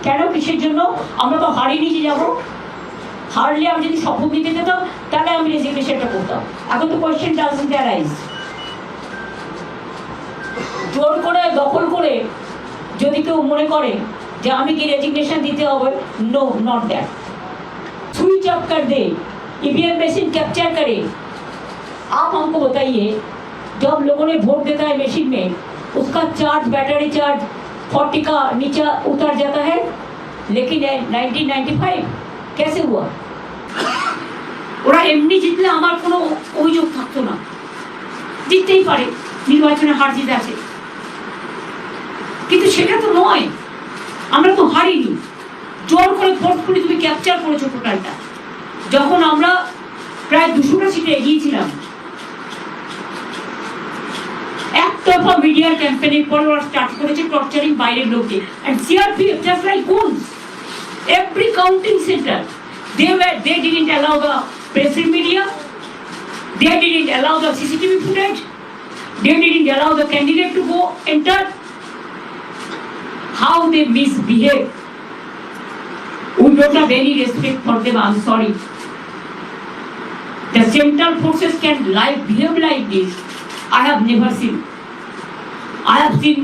কেন, কিসের জন্য? আমরা তো হারিয়ে নিয়ে যাবো। হারলে আমি যদি শপথ নিতে যেতাম তাহলে আমি রেজিগনেশনটা করতাম। এখন তো কোয়েশ্চেন ডাজন্ট অ্যারাইজ। জোর করে দখল করে যদি কেউ মনে করে যে আমি কি রেজিগনেশন দিতে হবে, no not that. Switch off कर दे, ईवीएम मशीन कैप्चर करे। आप हमको बताइए, जब लोगों ने वोट देता है मशीन में, उसका चार्ज, बैटरी चार्ज 40 का नीचे उतर जाता है, लेकिन 1995 कैसे हुआ? ওরা এমনি জিতলে আমার কোনো অভিযোগ থাকতো না, জিততেই পারে, নির্বাচনে হার জিত আছে, কিন্তু সেটা তো নয়। আমরা তো হারিনি, জোর করে ফোর্সফুলি তুমি ক্যাপচার করেছো টোটালটা। যখন আমরা প্রায় 200টা সিটে এগিয়েছিলাম, একতরফা মিডিয়ার ক্যাম্পেইনের পর ওরা স্টার্ট করেছে টর্চারিং বাইরের লোককে। And CRPF just like goons, every counting centre they didn't allow the press media, they didn't allow the CCTV footage, they didn't allow the candidate to go enter. How they misbehave, we don't have any respect for them. I'm sorry. The central forces can behave like this. I have never seen. I have seen